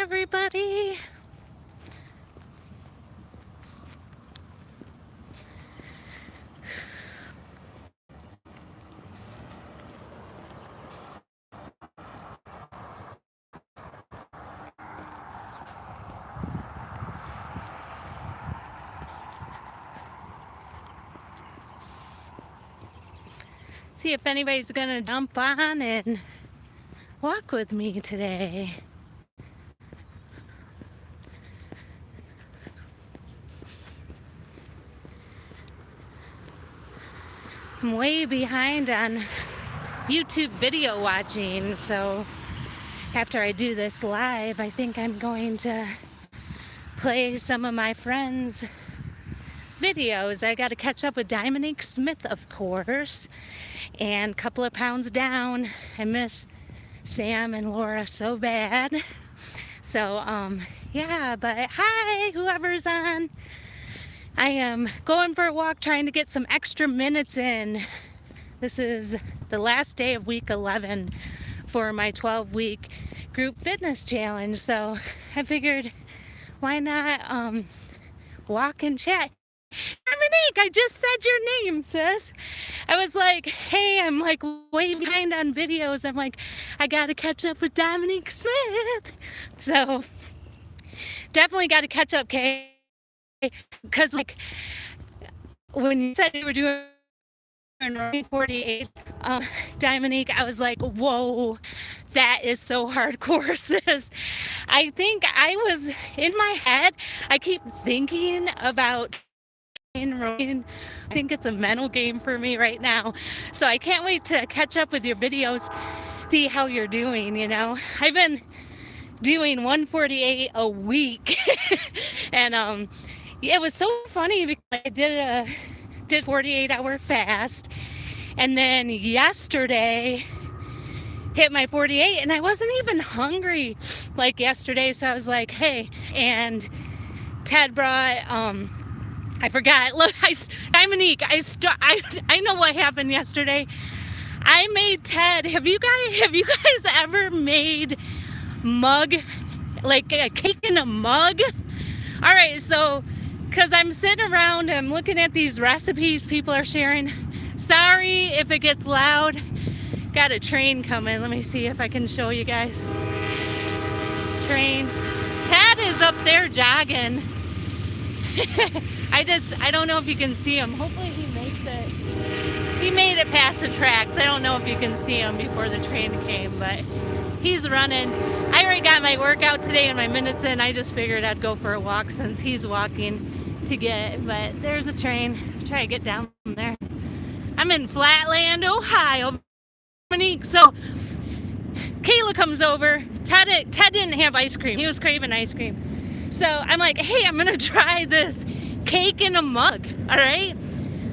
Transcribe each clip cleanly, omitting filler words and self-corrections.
everybody. See if anybody's gonna jump on and walk with me today. I'm way behind on YouTube video watching, so after I do this live, I think I'm going to play some of my friends' videos. I got to catch up with Dominique Smith, of course, and a couple of pounds down. I miss Sam and Laura so bad. So, yeah, but hi, whoever's on. I am going for a walk, trying to get some extra minutes in. This is the last day of week 11 for my 12-week group fitness challenge. So I figured, why not walk and chat? Dominique, I just said your name, sis. I was like, hey, I'm like way behind on videos. I'm like, I gotta catch up with Dominique Smith. So definitely gotta catch up, Kay. Because like when you said you were doing 48, Dominique, I was like, whoa, that is so hardcore, sis. I think I was in my head, I keep thinking about I think it's a mental game for me right now. So I can't wait to catch up with your videos, see how you're doing, you know. I've been doing 148 a week and it was so funny because I did 48-hour fast, and then yesterday hit my 48 and I wasn't even hungry like yesterday. So I was like, hey, and Ted brought I forgot. Look, Dominique, I know what happened yesterday. I made Ted. Have you guys ever made mug, like a cake in a mug? All right, so because I'm sitting around, I'm looking at these recipes people are sharing. Sorry if it gets loud. Got a train coming. Let me see if I can show you guys. Train. Ted is up there jogging. I don't know if you can see him. Hopefully he makes it. He made it past the tracks. I don't know if you can see him before the train came, but he's running. I already got my workout today and my minutes in. I just figured I'd go for a walk since he's walking to get, but there's a train. Try to get down from there. I'm in Flatland, Ohio. So Kayla comes over. Ted didn't have ice cream. He was craving ice cream. So I'm like, hey, I'm gonna try this cake in a mug, all right?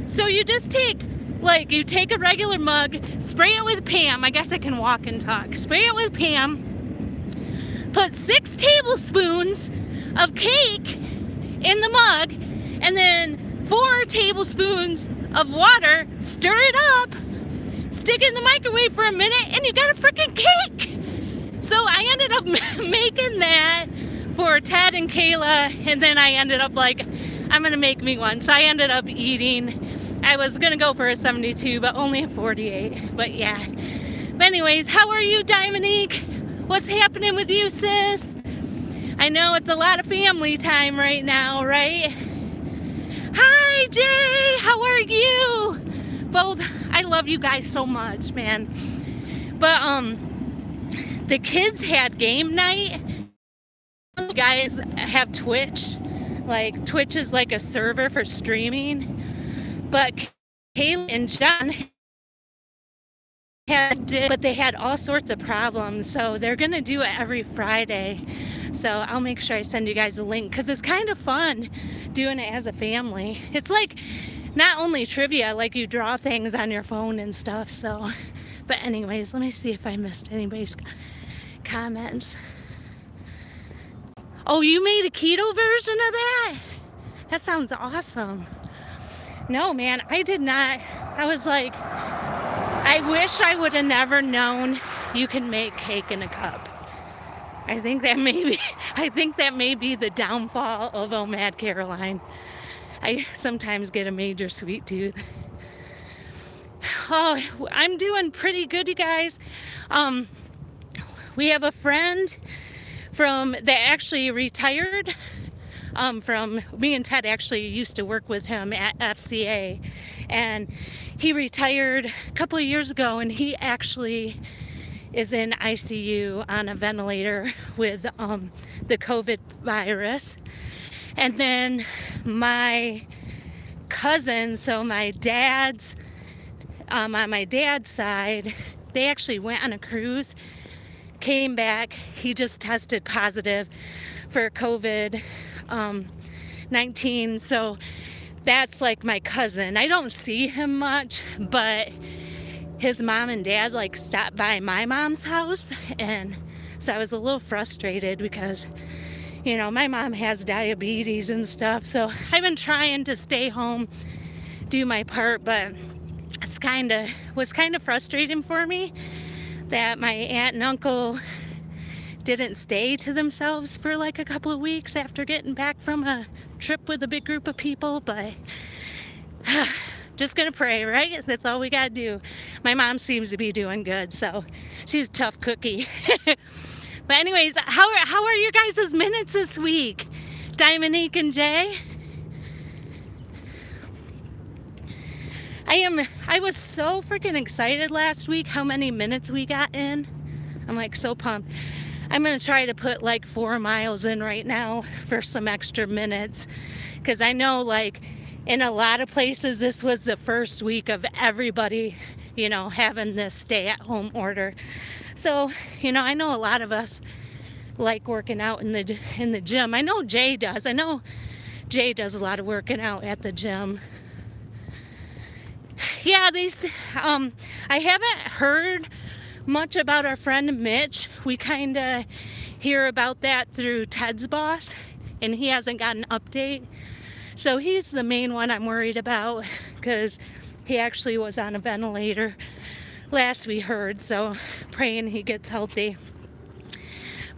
So you just take a regular mug, spray it with Pam. I guess I can walk and talk. Spray it with Pam. Put 6 tablespoons of cake in the mug, and then 4 tablespoons of water. Stir it up. Stick it in the microwave for a minute, and you got a freaking cake. So I ended up making that for Ted and Kayla, and then I ended up like, I'm gonna make me one. So I ended up eating. I was gonna go for a 72, but only a 48. But yeah. But anyways, how are you, Dominique? What's happening with you, sis? I know it's a lot of family time right now, right? Hi, Jay. How are you? Both. I love you guys so much, man. But the kids had game night. You guys have Twitch. Like Twitch is like a server for streaming. But Kayla and John but they had all sorts of problems. So they're gonna do it every Friday. So I'll make sure I send you guys a link because it's kind of fun doing it as a family. It's like not only trivia, like you draw things on your phone and stuff. So, but anyways, let me see if I missed anybody's comments. Oh, you made a keto version of that? That sounds awesome. No, man, I did not. I was like, I wish I would have never known you can make cake in a cup. I think that may be the downfall of Oh Mad Caroline. I sometimes get a major sweet tooth. Oh, I'm doing pretty good, you guys. We have a friend that actually retired from me and Ted actually used to work with him at FCA, and he retired a couple of years ago, and he actually is in ICU on a ventilator with the COVID virus. And then my cousin, so my dad's on my dad's side, they actually went on a cruise, came back. He just tested positive for COVID 19. So that's like my cousin. I don't see him much, but his mom and dad like stopped by my mom's house, and so I was a little frustrated because, you know, my mom has diabetes and stuff, so I've been trying to stay home, do my part, but was kind of frustrating for me that my aunt and uncle didn't stay to themselves for like a couple of weeks after getting back from a trip with a big group of people. But just gonna pray, right? That's all we gotta do. My mom seems to be doing good, so she's a tough cookie. But anyways, how are your guys' minutes this week? Dominique and Jay? I was so freaking excited last week how many minutes we got in. I'm like so pumped. I'm gonna try to put like 4 miles in right now for some extra minutes, because I know like in a lot of places this was the first week of everybody, you know, having this stay at home order. So, you know, I know a lot of us like working out in the gym. I know Jay does. I know Jay does a lot of working out at the gym. Yeah, I haven't heard much about our friend Mitch. We kind of hear about that through Ted's boss, and he hasn't got an update. So he's the main one I'm worried about, because he actually was on a ventilator last we heard, so praying he gets healthy.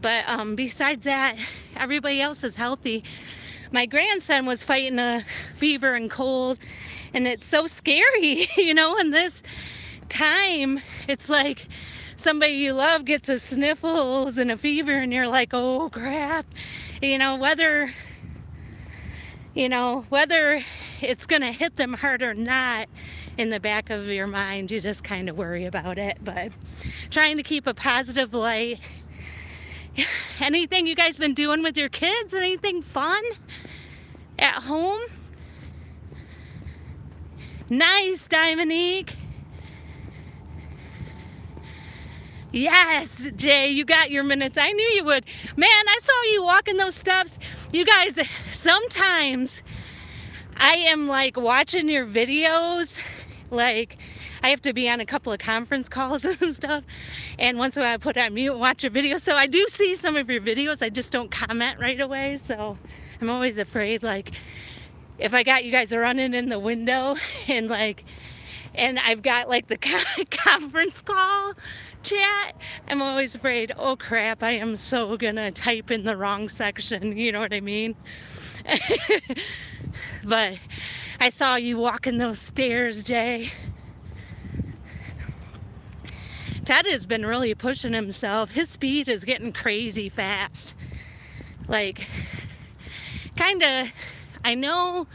But besides that, everybody else is healthy. My grandson was fighting a fever and cold, and it's so scary, you know, in this time. It's like somebody you love gets a sniffles and a fever, and you're like, oh crap. You know, whether it's gonna hit them hard or not, in the back of your mind, you just kind of worry about it. But trying to keep a positive light. Anything you guys been doing with your kids? Anything fun at home? Nice, Dominique. Yes, Jay, you got your minutes. I knew you would. Man, I saw you walking those steps. You guys, sometimes I am like watching your videos. Like, I have to be on a couple of conference calls and stuff, and once in a while I put on mute and watch your videos. So I do see some of your videos, I just don't comment right away. So I'm always afraid, like, if I got you guys running in the window and I've got like the conference call chat, I'm always afraid, oh crap, I am so gonna type in the wrong section, you know what I mean? But I saw you walking those stairs, Jay. Ted has been really pushing himself. His speed is getting crazy fast. Like, kinda, I know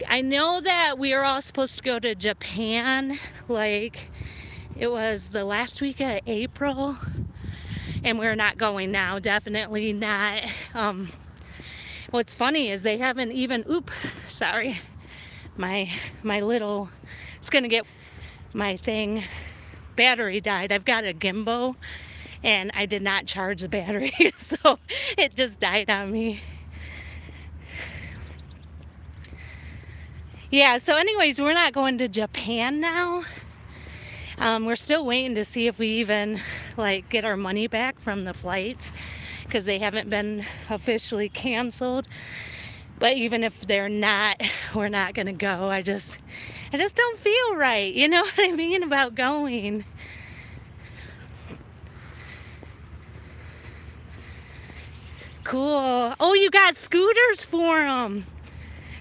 that we are all supposed to go to Japan, like it was the last week of April, and we're not going now, definitely not. What's funny is they haven't even, sorry, my little, it's gonna get, my thing, battery died. I've got a gimbal and I did not charge the battery, so it just died on me. Yeah, so anyways, we're not going to Japan now. We're still waiting to see if we even like get our money back from the flights, because they haven't been officially canceled. But even if they're not, we're not gonna go. I just don't feel right, you know what I mean, about going. cool. Oh, you got scooters for them.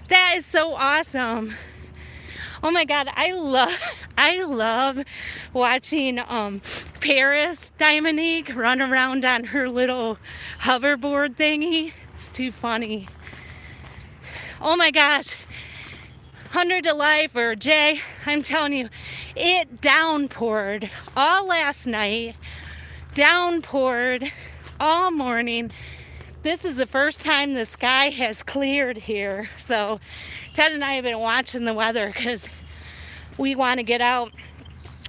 That is so awesome. Oh my God, I love watching Paris Dominique run around on her little hoverboard thingy. It's too funny. Oh my gosh, 100 to Life, or Jay, I'm telling you, it downpoured all last night, downpoured all morning. This is the first time the sky has cleared here. So Ted and I have been watching the weather because we want to get out.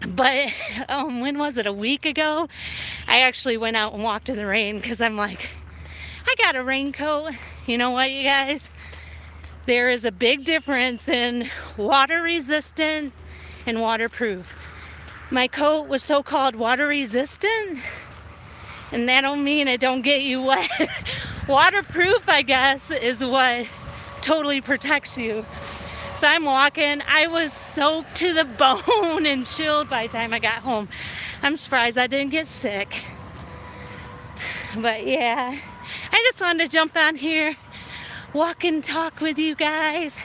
But when was it? A week ago, I actually went out and walked in the rain because I'm like, I got a raincoat. You know what, you guys? There is a big difference in water resistant and waterproof. My coat was so-called water resistant, and that don't mean it don't get you wet. Waterproof, I guess, is what totally protects you. So I'm walking. I was soaked to the bone and chilled by the time I got home. I'm surprised I didn't get sick. But yeah, I just wanted to jump on here, walk and talk with you guys.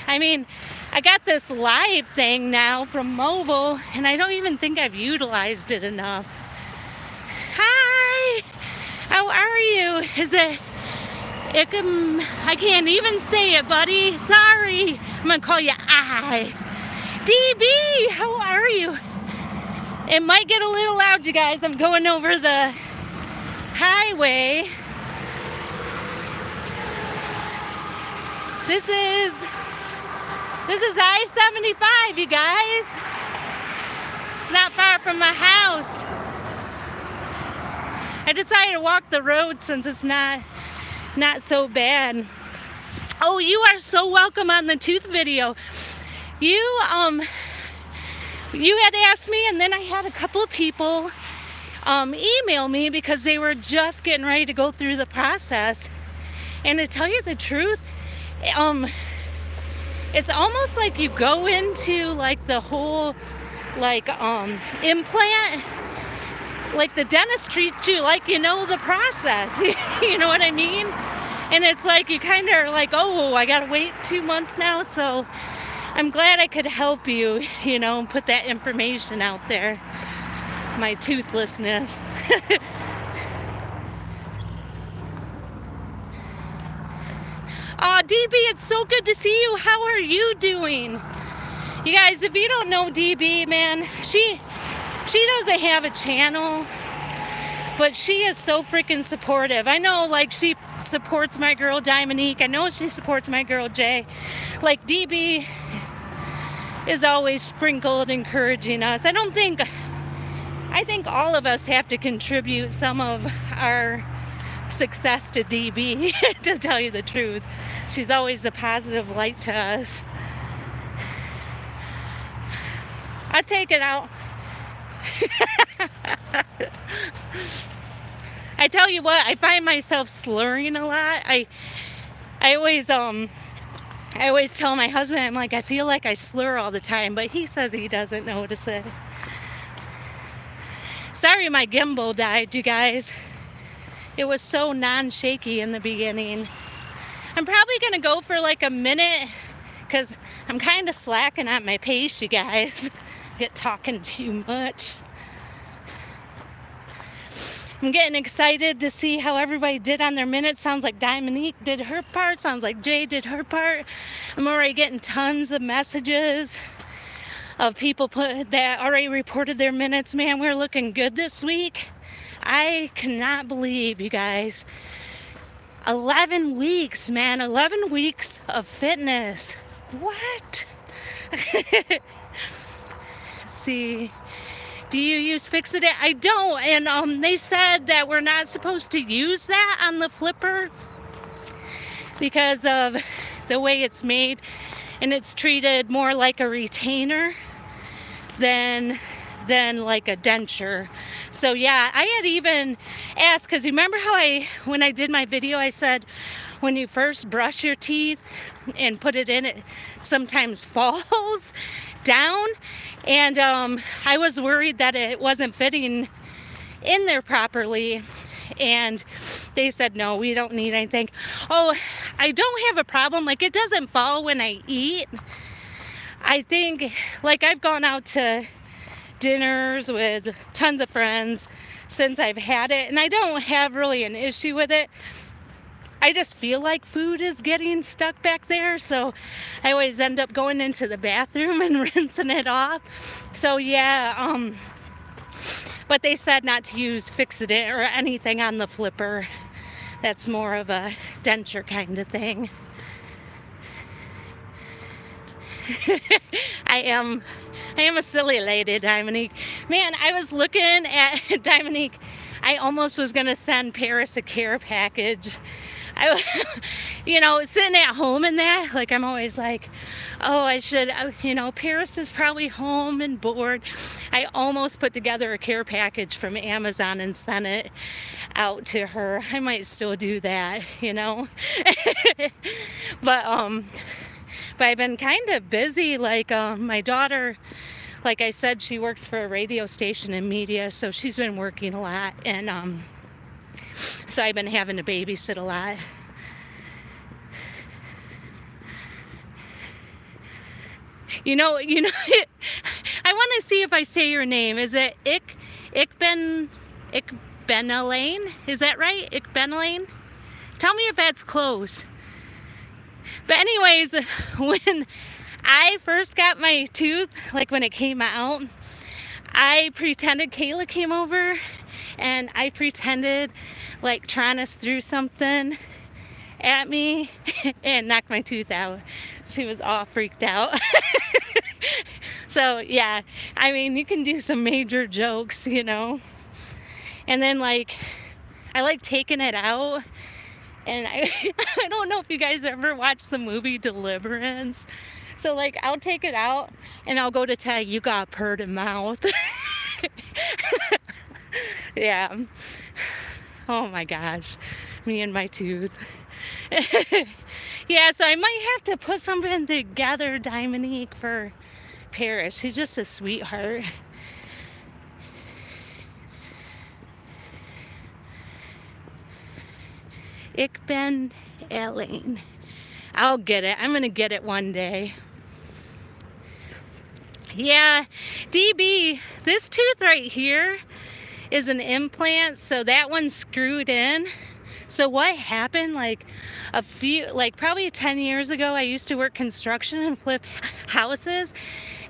I mean, I got this live thing now from mobile, and I don't even think I've utilized it enough. Hi, how are you? I can't even say it, buddy. Sorry. I'm gonna call you I. DB, how are you? It might get a little loud, you guys. I'm going over the highway. This is I-75, you guys. It's not far from my house. I decided to walk the road since it's not so bad. Oh, you are so welcome on the tooth video. You had asked me, and then I had a couple of people email me because they were just getting ready to go through the process. And to tell you the truth, it's almost like you go into like the whole implant, like the dentist treats you like you know the process. You know what I mean? And it's like you kind of are like, oh, I gotta wait 2 months now. So I'm glad I could help you, you know, and put that information out there. My toothlessness. Oh, DB, it's so good to see you. How are you doing? You guys, if you don't know DB, man, she doesn't have a channel, but she is so freaking supportive. I know, like, she supports my girl Dominique. I know she supports my girl Jay. Like, DB is always sprinkled encouraging us. I think all of us have to contribute some of our success to DB, to tell you the truth. She's always a positive light to us. I take it out. I tell you what, I find myself slurring a lot. I always tell my husband, I'm like, I feel like I slur all the time, but he says he doesn't notice it. Sorry my gimbal died, you guys. It was so non-shaky in the beginning. I'm probably gonna go for like a minute because I'm kind of slacking at my pace, you guys. Get talking too much. I'm getting excited to see how everybody did on their minutes. Sounds like Dominique did her part. Sounds like Jay did her part. I'm already getting tons of messages of people that already reported their minutes. Man, we're looking good this week. I cannot believe, you guys. 11 weeks, man. 11 weeks of fitness. What? See, do you use Fix-It? I don't. And they said that we're not supposed to use that on the flipper because of the way it's made, and it's treated more like a retainer than like a denture. So yeah, I had even asked, because remember how when I did my video, I said when you first brush your teeth and put it in, it sometimes falls down, and I was worried that it wasn't fitting in there properly, and they said, no, we don't need anything. Oh, I don't have a problem. Like, it doesn't fall when I eat. I think, like, I've gone out to dinners with tons of friends since I've had it, and I don't have really an issue with it. I just feel like food is getting stuck back there, so I always end up going into the bathroom and rinsing it off. So yeah, but they said not to use Fix-It or anything on the flipper. That's more of a denture kind of thing. I am a silly lady, Dominique. Man, I was looking at Dominique. I almost was gonna send Paris a care package. Sitting at home and that, like, I'm always like, oh, I should, Paris is probably home and bored. I almost put together a care package from Amazon and sent it out to her. I might still do that, but I've been kind of busy. Like, my daughter, like I said, she works for a radio station in media, so she's been working a lot, and so I've been having to babysit a lot. I want to see if I say your name. Is it Ikbenalain? Is that right? Ikbenalain? Tell me if that's close. But anyways, when I first got my tooth, like when it came out, I pretended Kayla came over, and I pretended like Tronus threw something at me and knocked my tooth out. She was all freaked out. So yeah, I mean, you can do some major jokes, and then like I like taking it out, and I don't know if you guys ever watched the movie Deliverance. So like I'll take it out and I'll go to tell you got a purty mouth. Yeah. Oh my gosh, me and my tooth. Yeah, so I might have to put something together, Dominique, for Paris. She's just a sweetheart. Ikbenalain. I'll get it. I'm gonna get it one day. Yeah, DB, this tooth right here is an implant, so that one's screwed in. So what happened, like probably 10 years ago, I used to work construction and flip houses,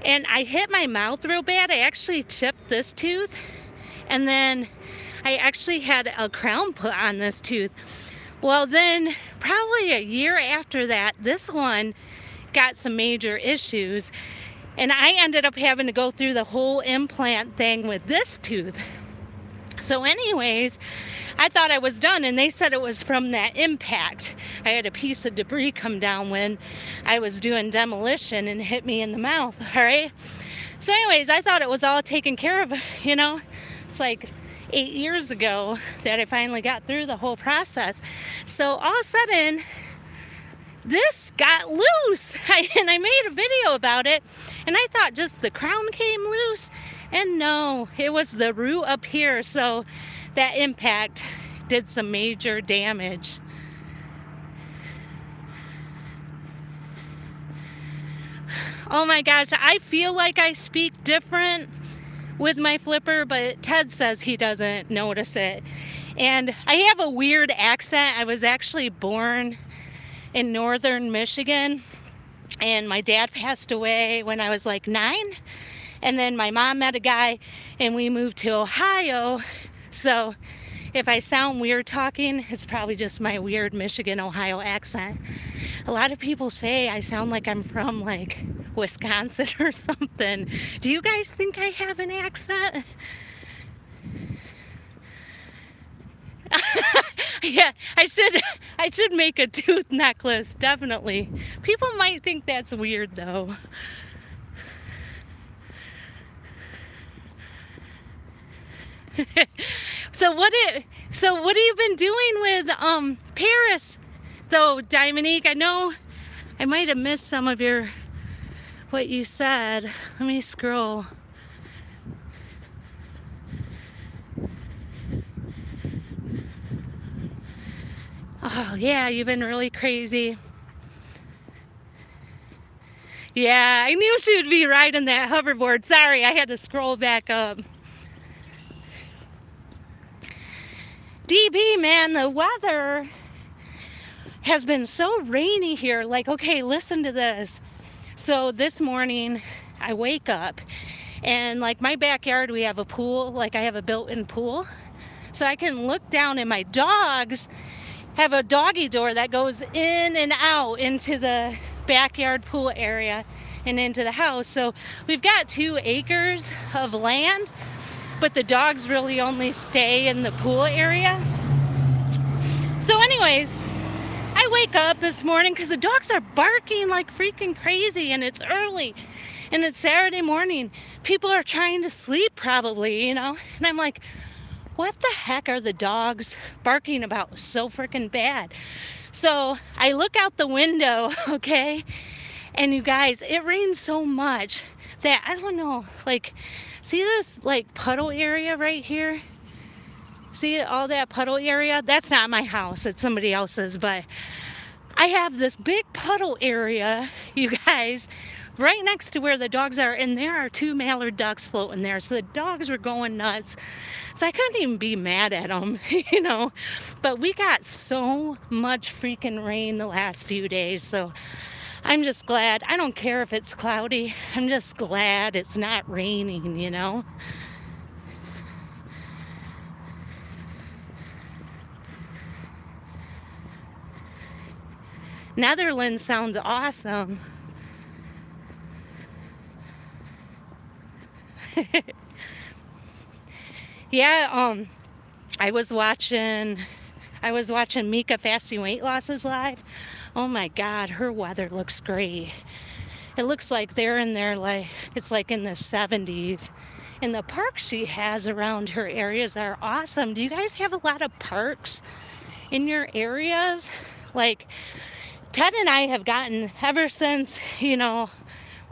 and I hit my mouth real bad. I actually chipped this tooth, and then I actually had a crown put on this tooth. Well, then probably a year after that, this one got some major issues, and I ended up having to go through the whole implant thing with this tooth. So anyways, I thought I was done, and they said it was from that impact. I had a piece of debris come down when I was doing demolition and hit me in the mouth, all right? So anyways, I thought it was all taken care of, It's like 8 years ago that I finally got through the whole process. So all of a sudden, this got loose, and I made a video about it, and I thought just the crown came loose, and no, it was the root up here. So that impact did some major damage. Oh my gosh, I feel like I speak different with my flipper, but Ted says he doesn't notice it. And I have a weird accent. I was actually born in northern Michigan, and my dad passed away when I was like 9. And then my mom met a guy, and we moved to Ohio. So if I sound weird talking, it's probably just my weird Michigan, Ohio accent. A lot of people say I sound like I'm from like Wisconsin or something. Do you guys think I have an accent? Yeah, I should make a tooth necklace, definitely. People might think that's weird though. So what have you been doing with Paris though, Dominique? I know I might have missed some of what you said. Let me scroll. Oh, yeah, you've been really crazy. Yeah, I knew she would be riding that hoverboard. Sorry, I had to scroll back up. DB, man, the weather has been so rainy here. Like, okay, listen to this. So this morning, I wake up and like my backyard, we have a pool, like I have a built-in pool. So I can look down and my dogs have a doggy door that goes in and out into the backyard pool area and into the house. So we've got 2 acres of land, but the dogs really only stay in the pool area. So anyways, I wake up this morning because the dogs are barking like freaking crazy and it's early and it's Saturday morning. People are trying to sleep probably, you know, and I'm like, what the heck are the dogs barking about so freaking bad? So I look out the window, okay, and you guys, it rained so much that I don't know, like, see this like puddle area right here? See all that puddle area? That's not my house, it's somebody else's, but I have this big puddle area, you guys, right next to where the dogs are, and there are 2 mallard ducks floating there. So the dogs were going nuts. So I couldn't even be mad at them, you know. But we got so much freaking rain the last few days. So I'm just glad. I don't care if it's cloudy. I'm just glad it's not raining, you know. Netherlands sounds awesome. Yeah, I was watching Mika Fasting Weight Losses live. Oh my God, her weather looks great. It looks like they're in there, like it's like in the 70s. And the parks she has around her areas are awesome. Do you guys have a lot of parks in your areas? Like Ted and I have gotten, ever since, you know,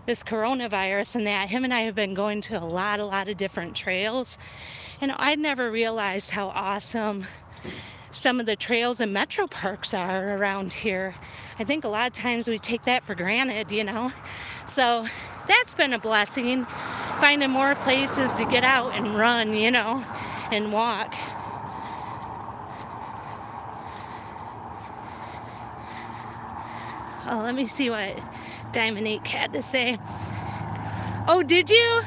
this coronavirus and that, him and I have been going to a lot of different trails. And I never realized how awesome some of the trails and metro parks are around here. I think a lot of times we take that for granted, you know. So that's been a blessing, finding more places to get out and run, you know, and walk. Oh, let me see what Diamond 8 had to say. Oh, did you?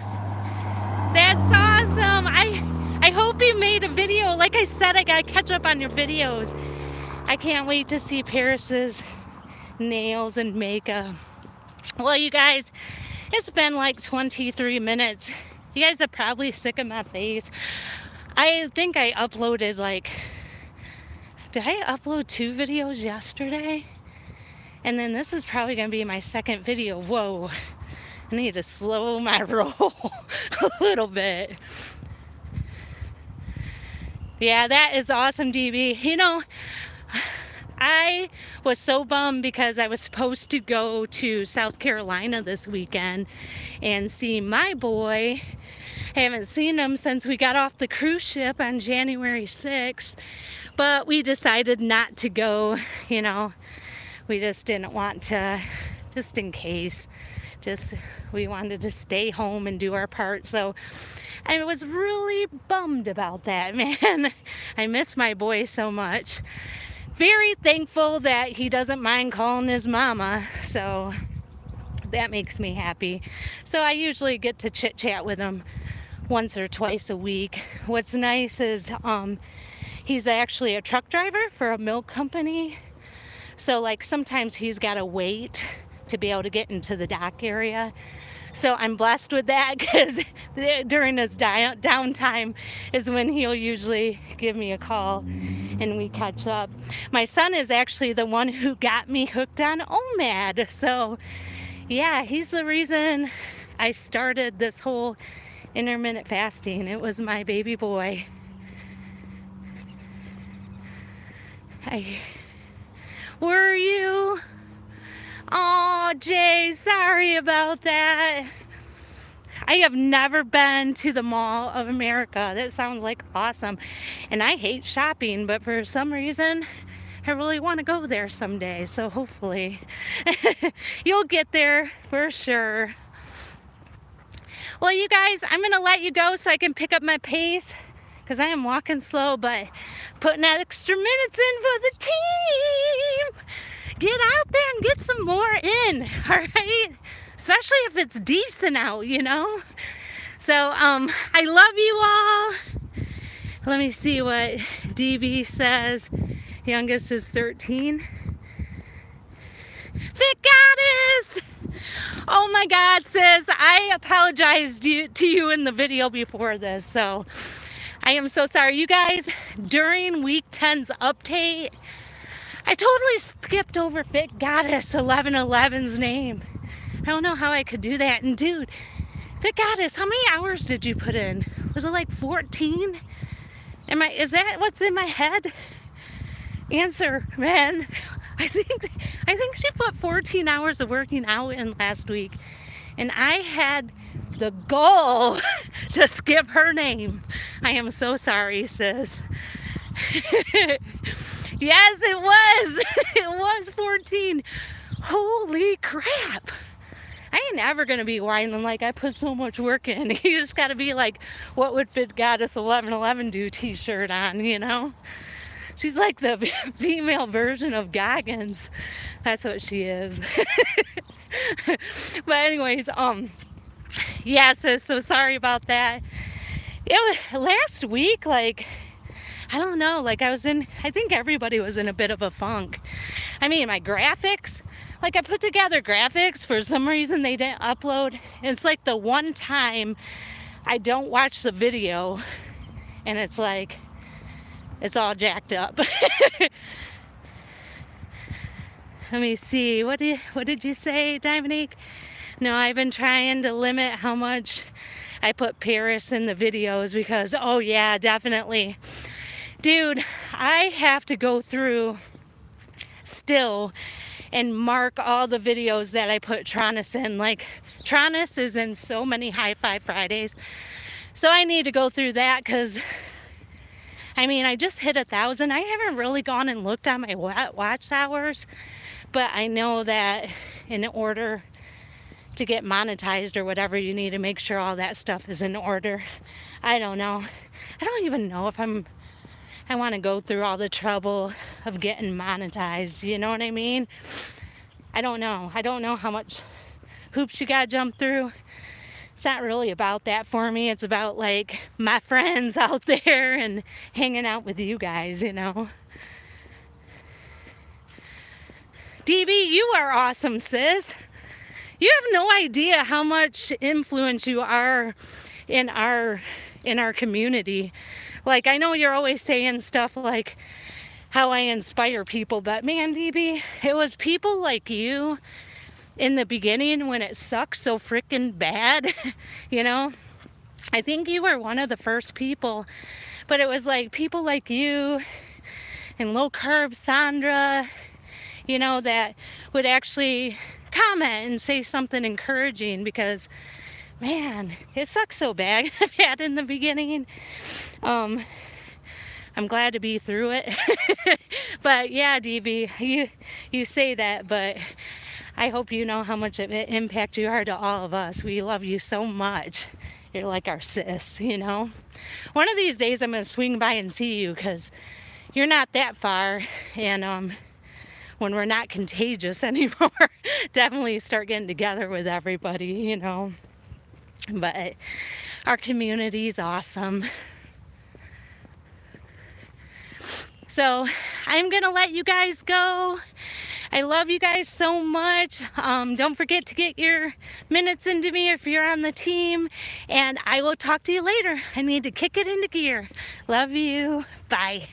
That's awesome. I hope you made a video. Like I said, I gotta catch up on your videos. I can't wait to see Paris's nails and makeup. Well, you guys, it's been like 23 minutes. You guys are probably sick of my face. I think I uploaded did I upload 2 videos yesterday? And then this is probably gonna be my 2nd video. Whoa, I need to slow my roll a little bit. Yeah, that is awesome, DB. You know, I was so bummed because I was supposed to go to South Carolina this weekend and see my boy. I haven't seen him since we got off the cruise ship on January 6th, but we decided not to go, you know. We just didn't want to, just in case. We wanted to stay home and do our part. So I was really bummed about that, man. I miss my boy so much. Very thankful that he doesn't mind calling his mama. So that makes me happy. So I usually get to chit chat with him once or twice a week. What's nice is he's actually a truck driver for a milk company. So like sometimes he's got to wait to be able to get into the dock area. So I'm blessed with that because during his downtime is when he'll usually give me a call and we catch up. My son is actually the one who got me hooked on OMAD. So yeah, he's the reason I started this whole intermittent fasting. It was my baby boy. Were you? Oh, Jay, sorry about that. I have never been to the Mall of America. That sounds like awesome. And I hate shopping, but for some reason, I really want to go there someday, so hopefully you'll get there for sure. Well, you guys, I'm going to let you go so I can pick up my pace because I am walking slow, but putting extra minutes in for the team. Get out there and get some more in, all right? Especially if it's decent out, you know? So, I love you all. Let me see what DB says. Youngest is 13. Fit Goddess! Oh my God, sis, I apologized to you in the video before this, so I am so sorry. You guys, during week 10's update, I totally skipped over Fit Goddess 1111's name. I don't know how I could do that. And dude, Fit Goddess, how many hours did you put in? Was it like 14? Is that what's in my head? Answer, man. I think she put 14 hours of working out in last week, and I had the goal to skip her name. I am so sorry, sis. Yes, it was. It was 14. Holy crap. I ain't ever gonna be whining like I put so much work in. You just gotta be like, what would Fit Goddess 1111 do t-shirt on, you know? She's like the female version of Goggins. That's what she is. But anyways, yeah, sis, so sorry about that. Last week, like, I don't know, like I think everybody was in a bit of a funk. I mean, my graphics, like I put together graphics, for some reason they didn't upload. It's like the one time I don't watch the video and it's like, it's all jacked up. Let me see, what did you say, Dominique? No, I've been trying to limit how much I put Paris in the videos because, oh yeah, definitely. Dude, I have to go through still and mark all the videos that I put Tronus in. Like, Tronus is in so many High Five Fridays. So I need to go through that because, I mean, I just hit 1,000. I haven't really gone and looked at my watch hours, but I know that in order to get monetized or whatever, you need to make sure all that stuff is in order. I don't know. I don't even know if I want to go through all the trouble of getting monetized. You know what I mean? I don't know. I don't know how much hoops you gotta jump through. It's not really about that for me. It's about like my friends out there and hanging out with you guys, you know. DB, you are awesome, sis. You have no idea how much influence you are in our community. Like, I know you're always saying stuff like how I inspire people, but man, DB, it was people like you in the beginning when it sucked so freaking bad, you know. I think you were one of the first people, but it was like people like you and Low Carb Sandra, you know, that would actually comment and say something encouraging because, man, it sucked so bad in the beginning. I'm glad to be through it. But yeah, DB, you say that, but I hope you know how much of an impact you are to all of us. We love you so much. You're like our sis, you know. One of these days I'm going to swing by and see you because you're not that far. And when we're not contagious anymore, definitely start getting together with everybody, you know. But our community is awesome. So I'm going to let you guys go. I love you guys so much. Don't forget to get your minutes into me if you're on the team. And I will talk to you later. I need to kick it into gear. Love you. Bye.